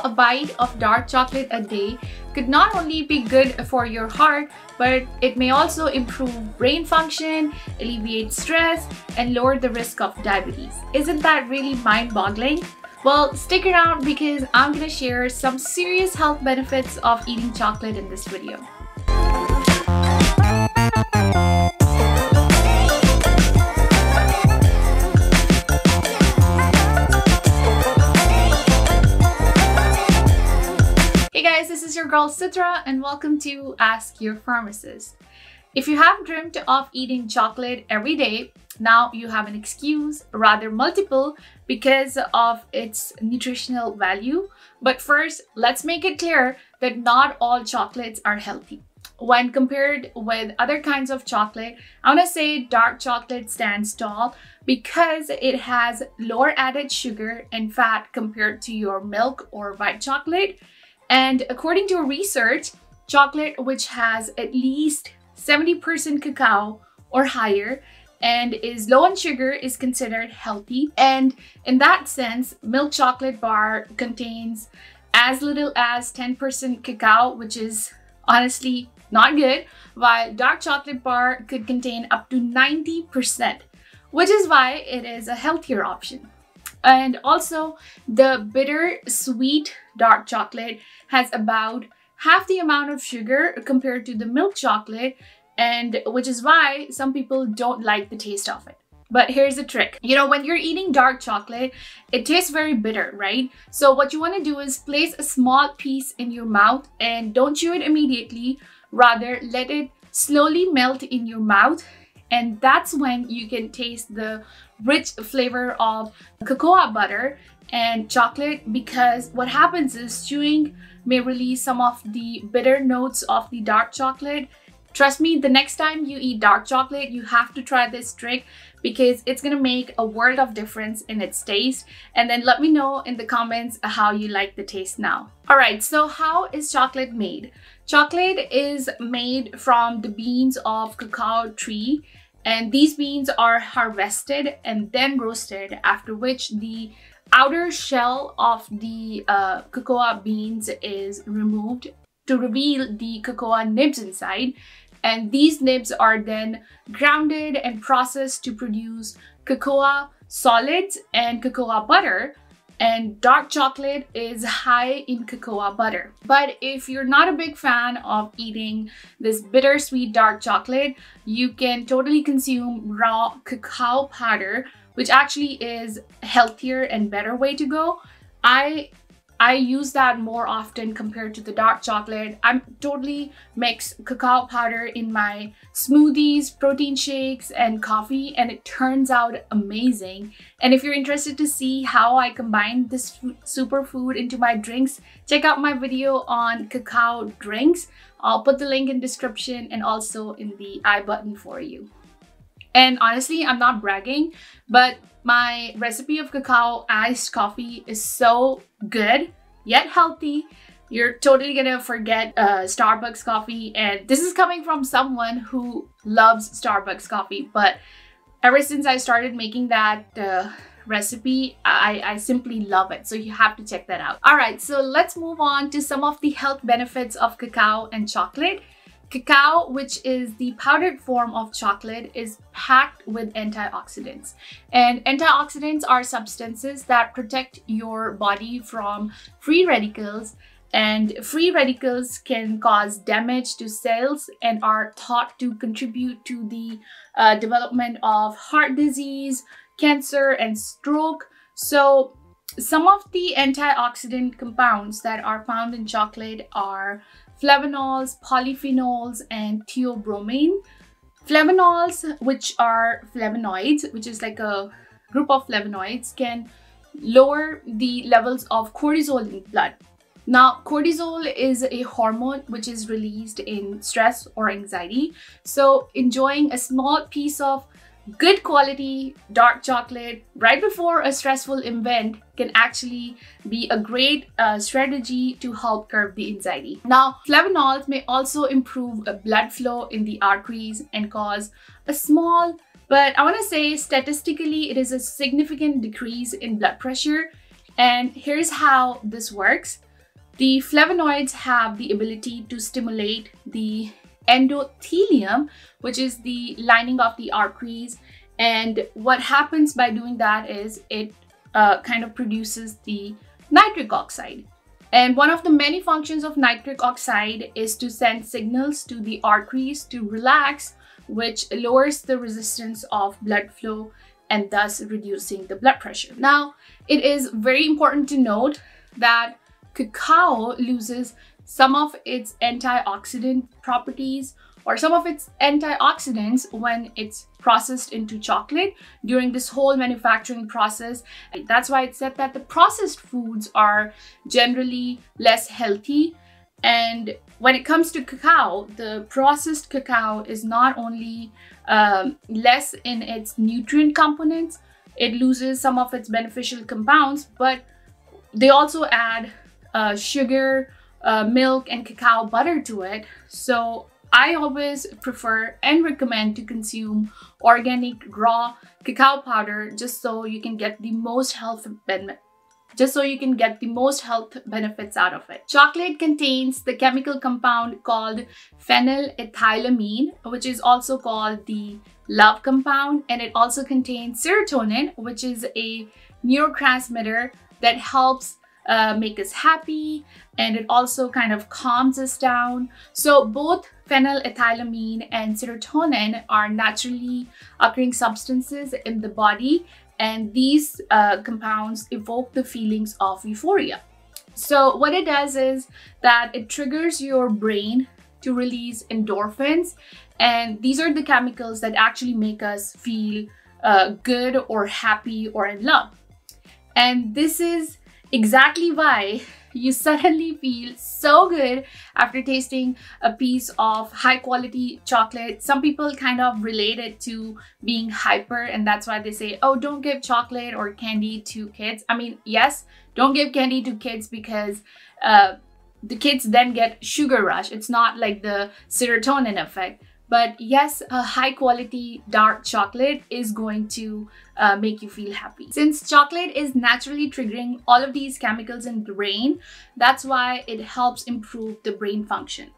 a bite of dark chocolate a day could not only be good for your heart, but it may also improve brain function, alleviate stress, and lower the risk of diabetes. Isn't that really mind-boggling? Well, stick around because I'm gonna share some serious health benefits of eating chocolate in this video. Hey guys, this is your girl Sidra and welcome to Ask Your Pharmacist. If you have dreamt of eating chocolate every day, now you have an excuse, rather multiple, because of its nutritional value. But first, let's make it clear that not all chocolates are healthy. When compared with other kinds of chocolate, I want to say dark chocolate stands tall because it has lower added sugar and fat compared to your milk or white chocolate. And according to research, chocolate which has at least 70% cacao or higher and is low in sugar is considered healthy. And in that sense, milk chocolate bar contains as little as 10% cacao, which is honestly not good, while dark chocolate bar could contain up to 90%, which is why it is a healthier option. And also, the bitter sweet dark chocolate has about half the amount of sugar compared to the milk chocolate, and which is why some people don't like the taste of it. But here's the trick. You know, when you're eating dark chocolate, it tastes very bitter, right? So what you want to do is place a small piece in your mouth and don't chew it immediately. Rather, let it slowly melt in your mouth. And that's when you can taste the rich flavor of cocoa butter and chocolate, because what happens is chewing may release some of the bitter notes of the dark chocolate. Trust me, the next time you eat dark chocolate, you have to try this trick because it's gonna make a world of difference in its taste. And then let me know in the comments how you like the taste now. All right, so how is chocolate made? Chocolate is made from the beans of cacao tree, and these beans are harvested and then roasted, after which the outer shell of the cocoa beans is removed to reveal the cocoa nibs inside. And these nibs are then grounded and processed to produce cocoa solids and cocoa butter. And dark chocolate is high in cocoa butter. But if you're not a big fan of eating this bittersweet dark chocolate, you can totally consume raw cacao powder, which actually is a healthier and better way to go. I use that more often compared to the dark chocolate. I totally mix cacao powder in my smoothies, protein shakes, and coffee, and it turns out amazing. And if you're interested to see how I combine this superfood into my drinks, check out my video on cacao drinks. I'll put the link in description and also in the I button for you. And honestly, I'm not bragging, but my recipe of cacao iced coffee is so good yet healthy. You're totally gonna forget Starbucks coffee, and this is coming from someone who loves Starbucks coffee. But ever since I started making that recipe, I simply love it. So you have to check that out. All right, so let's move on to some of the health benefits of cacao and chocolate. Cacao, which is the powdered form of chocolate, is packed with antioxidants. And antioxidants are substances that protect your body from free radicals. And free radicals can cause damage to cells and are thought to contribute to the development of heart disease, cancer, and stroke. So some of the antioxidant compounds that are found in chocolate are flavonols, polyphenols, and theobromine. Flavonols, which are flavonoids, which is like a group of flavonoids, can lower the levels of cortisol in blood. Now, cortisol is a hormone which is released in stress or anxiety. So enjoying a small piece of good quality dark chocolate right before a stressful event can actually be a great strategy to help curb the anxiety. Now, flavonols may also improve blood flow in the arteries and cause a small, but I want to say statistically, it is a significant decrease in blood pressure. And here's how this works. The flavonoids have the ability to stimulate the endothelium, which is the lining of the arteries. And what happens by doing that is it kind of produces the nitric oxide. And one of the many functions of nitric oxide is to send signals to the arteries to relax, which lowers the resistance of blood flow and thus reducing the blood pressure. Now, it is very important to note that cacao loses some of its antioxidant properties or some of its antioxidants when it's processed into chocolate during this whole manufacturing process. That's why it's said that the processed foods are generally less healthy. And when it comes to cacao, the processed cacao is not only less in its nutrient components, it loses some of its beneficial compounds, but they also add sugar, milk, and cacao butter to it. So I always prefer and recommend to consume organic raw cacao powder just so you can get the most health benefits out of it. Chocolate contains the chemical compound called phenylethylamine, which is also called the love compound, and it also contains serotonin, which is a neurotransmitter that helps make us happy, and it also kind of calms us down. So both phenylethylamine and serotonin are naturally occurring substances in the body, and these compounds evoke the feelings of euphoria. So what it does is that it triggers your brain to release endorphins, and these are the chemicals that actually make us feel good or happy or in love. And this is exactly why you suddenly feel so good after tasting a piece of high quality chocolate. Some people kind of relate it to being hyper, and that's why they say, oh, don't give chocolate or candy to kids. I mean, yes, don't give candy to kids because the kids then get sugar rush. It's not like the serotonin effect. But yes, a high quality dark chocolate is going to make you feel happy. Since chocolate is naturally triggering all of these chemicals in the brain, that's why it helps improve the brain function.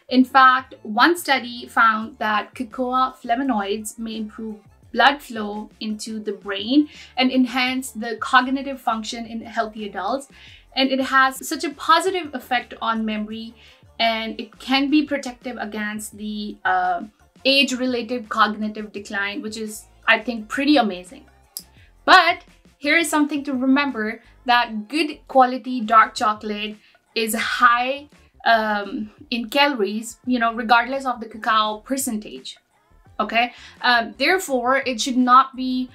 In fact, one study found that cocoa flavonoids may improve blood flow into the brain and enhance the cognitive function in healthy adults. And it has such a positive effect on memory, and it can be protective against the age-related cognitive decline, which is, I think, pretty amazing. But here is something to remember, that good quality dark chocolate is high in calories, you know, regardless of the cacao percentage. Okay, therefore it should not be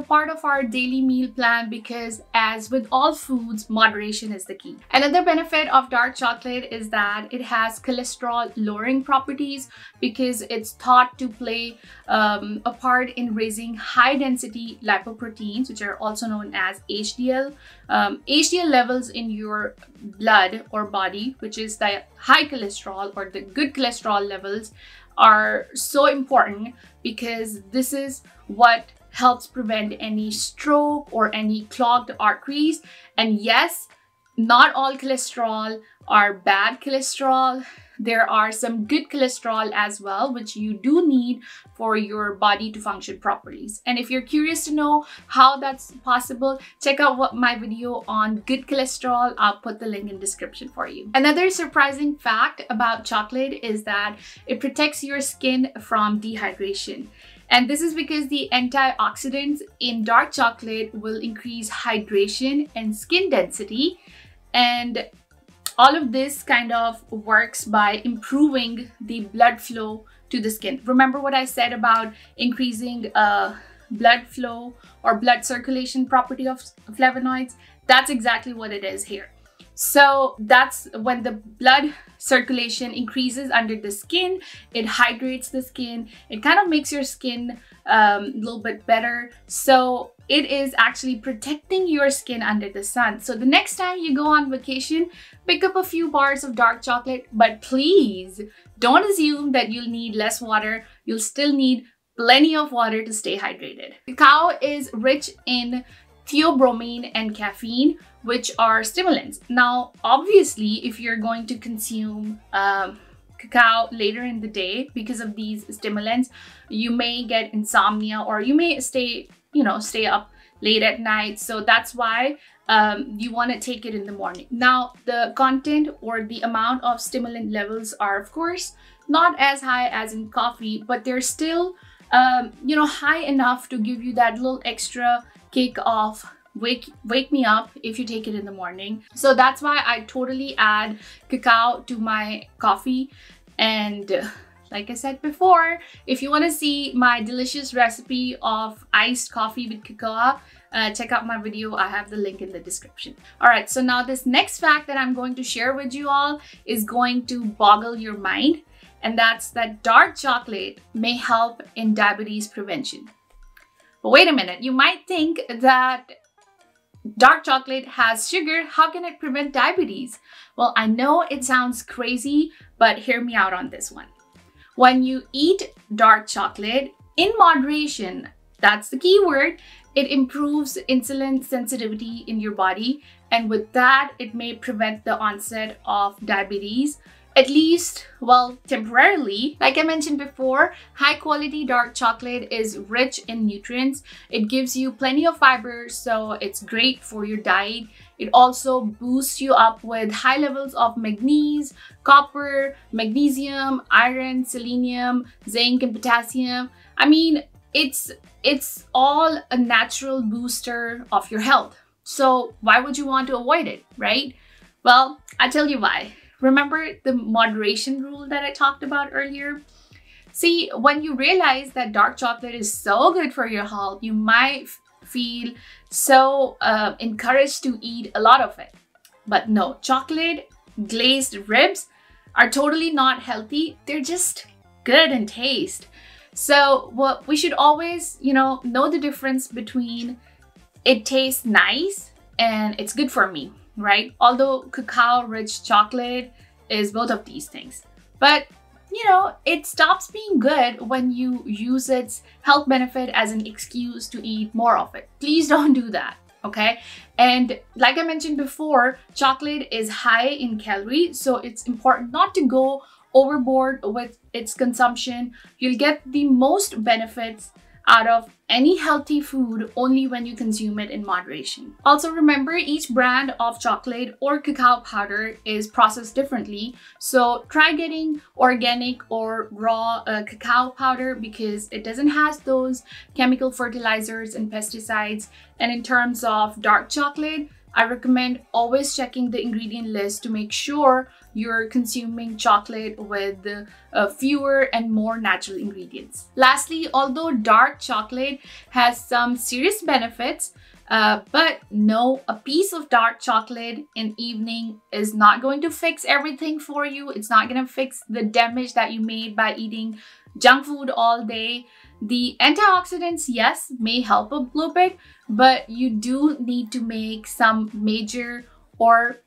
part of our daily meal plan, because as with all foods, moderation is the key. Another benefit of dark chocolate is that it has cholesterol lowering properties, because it's thought to play a part in raising high density lipoproteins, which are also known as HDL. HDL levels in your blood or body, which is the high cholesterol or the good cholesterol levels, are so important, because this is what helps prevent any stroke or any clogged arteries. And yes, not all cholesterol are bad cholesterol. There are some good cholesterol as well, which you do need for your body to function properly. And if you're curious to know how that's possible, check out my video on good cholesterol. I'll put the link in description for you. Another surprising fact about chocolate is that it protects your skin from dehydration. And this is because the antioxidants in dark chocolate will increase hydration and skin density. And all of this kind of works by improving the blood flow to the skin. Remember what I said about increasing blood flow or blood circulation property of flavonoids? That's exactly what it is here. So that's when the blood circulation increases under the skin, it hydrates the skin, it kind of makes your skin a little bit better. So it is actually protecting your skin under the sun. So the next time you go on vacation, pick up a few bars of dark chocolate, but please don't assume that you'll need less water. You'll still need plenty of water to stay hydrated. Cacao is rich in theobromine and caffeine, which are stimulants. Now, obviously, if you're going to consume cacao later in the day because of these stimulants, you may get insomnia, or you may stay up late at night. So that's why you want to take it in the morning. Now, the content or the amount of stimulant levels are, of course, not as high as in coffee, but they're still high enough to give you that little extra kick of wake me up if you take it in the morning. So that's why I totally add cacao to my coffee. And like I said before, if you want to see my delicious recipe of iced coffee with cocoa, check out my video. I have the link in the description. All right, so now this next fact that I'm going to share with you all is going to boggle your mind, and that's that dark chocolate may help in diabetes prevention. But wait a minute, you might think that dark chocolate has sugar. How can it prevent diabetes? Well, I know it sounds crazy, but hear me out on this one. When you eat dark chocolate in moderation, that's the key word, it improves insulin sensitivity in your body. And with that, it may prevent the onset of diabetes, at least, well, temporarily. Like I mentioned before, high quality dark chocolate is rich in nutrients. It gives you plenty of fiber, so it's great for your diet. It also boosts you up with high levels of manganese, copper, magnesium, iron, selenium, zinc, and potassium. I mean, it's all a natural booster of your health. So why would you want to avoid it, right? Well, I'll tell you why. Remember the moderation rule that I talked about earlier? See, when you realize that dark chocolate is so good for your health, you might feel so encouraged to eat a lot of it. But no, chocolate glazed ribs are totally not healthy. They're just good in taste. So what we should always, know the difference between it tastes nice and it's good for me, right? Although cacao-rich chocolate is both of these things. But, it stops being good when you use its health benefit as an excuse to eat more of it. Please don't do that, okay? And like I mentioned before, chocolate is high in calories, so it's important not to go overboard with its consumption. You'll get the most benefits out of any healthy food only when you consume it in moderation. Also remember, each brand of chocolate or cacao powder is processed differently. So try getting organic or raw cacao powder because it doesn't have those chemical fertilizers and pesticides. And in terms of dark chocolate, I recommend always checking the ingredient list to make sure you're consuming chocolate with fewer and more natural ingredients. Lastly, although dark chocolate has some serious benefits, but no, a piece of dark chocolate in evening is not going to fix everything for you. It's not going to fix the damage that you made by eating junk food all day. The antioxidants, yes, may help a little bit, but you do need to make some major or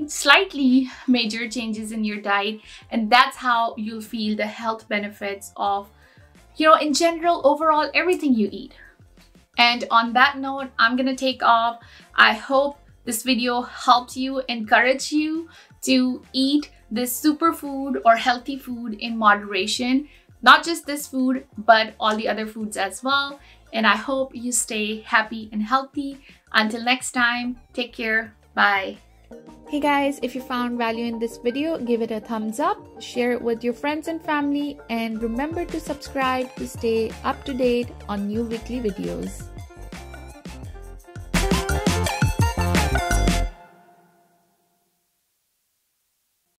slightly major changes in your diet, and that's how you'll feel the health benefits of, in general, overall, everything you eat. And on that note, I'm gonna take off. I hope this video helps you, encourage you to eat this superfood or healthy food in moderation. Not just this food, but all the other foods as well. And I hope you stay happy and healthy. Until next time, take care. Bye. Hey guys, if you found value in this video, give it a thumbs up, share it with your friends and family, and remember to subscribe to stay up to date on new weekly videos.